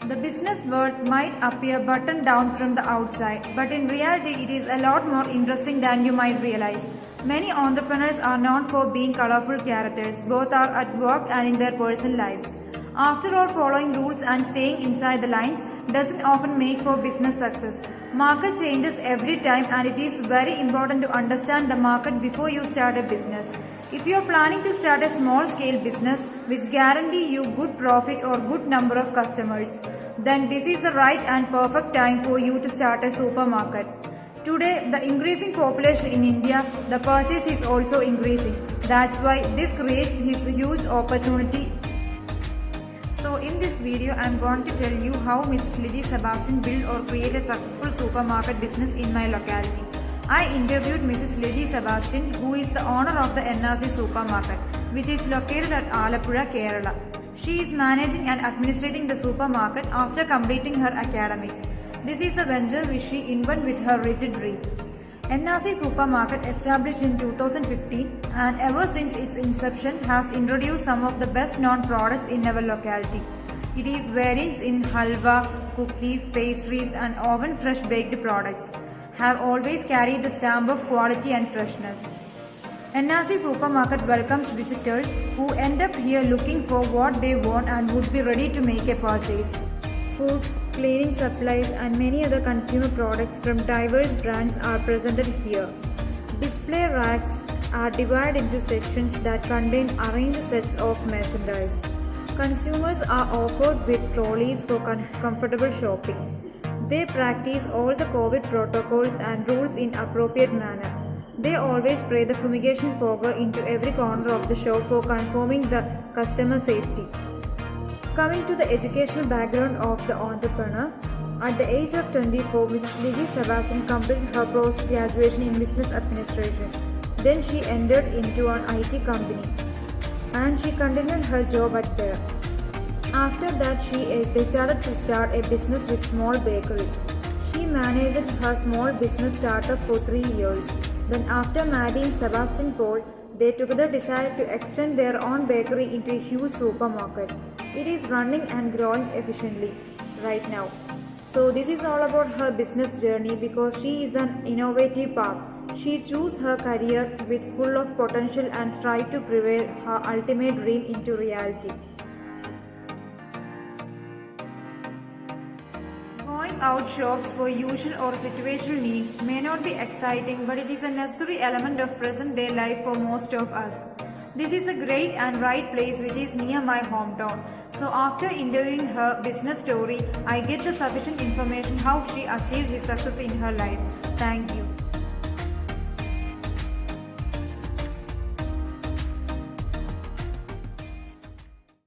The business world might appear buttoned down from the outside, but in reality, it is a lot more interesting than you might realize. Many entrepreneurs are known for being colorful characters, both are at work and in their personal lives. After all, following rules and staying inside the lines doesn't often make for business success. Market changes every time, and it is very important to understand the market before you start a business. If you are planning to start a small scale business which guarantee you good profit or good number of customers, then this is the right and perfect time for you to start a supermarket. Today, the increasing population in India, the purchase is also increasing. That's why this creates this huge opportunity. So in this video, I am going to tell you how Mrs. Lizzie Sebastian built or created a successful supermarket business in my locality. I interviewed Mrs. Lizzie Sebastian, who is the owner of the NRC supermarket, which is located at Alappuzha, Kerala. She is managing and administrating the supermarket after completing her academics. This is a venture which she invented with her rigid dream. NRC Supermarket, established in 2015 and ever since its inception, has introduced some of the best known products in our locality. It is variants in halwa, cookies, pastries and oven fresh baked products have always carried the stamp of quality and freshness. NRC Supermarket welcomes visitors who end up here looking for what they want and would be ready to make a purchase. Food, cleaning supplies and many other consumer products from diverse brands are presented here. Display racks are divided into sections that contain arranged sets of merchandise. Consumers are offered with trolleys for comfortable shopping. They practice all the COVID protocols and rules in appropriate manner. They always spray the fumigation fogger into every corner of the shop for confirming the customer safety. Coming to the educational background of the entrepreneur, at the age of 24, Mrs. Lizzie Sebastian completed her post-graduation in business administration. Then she entered into an IT company and she continued her job at there. After that, she decided to start a business with small bakery. She managed her small business startup for 3 years. Then after marrying Sebastian Paul, they together decided to extend their own bakery into a huge supermarket. It is running and growing efficiently right now. So this is all about her business journey because she is an innovative path. She chose her career with full of potential and strive to prevail her ultimate dream into reality. Going out shops for usual or situational needs may not be exciting, but it is a necessary element of present-day life for most of us. This is a great and right place which is near my hometown. So after interviewing her business story, I get the sufficient information how she achieved this success in her life. Thank you.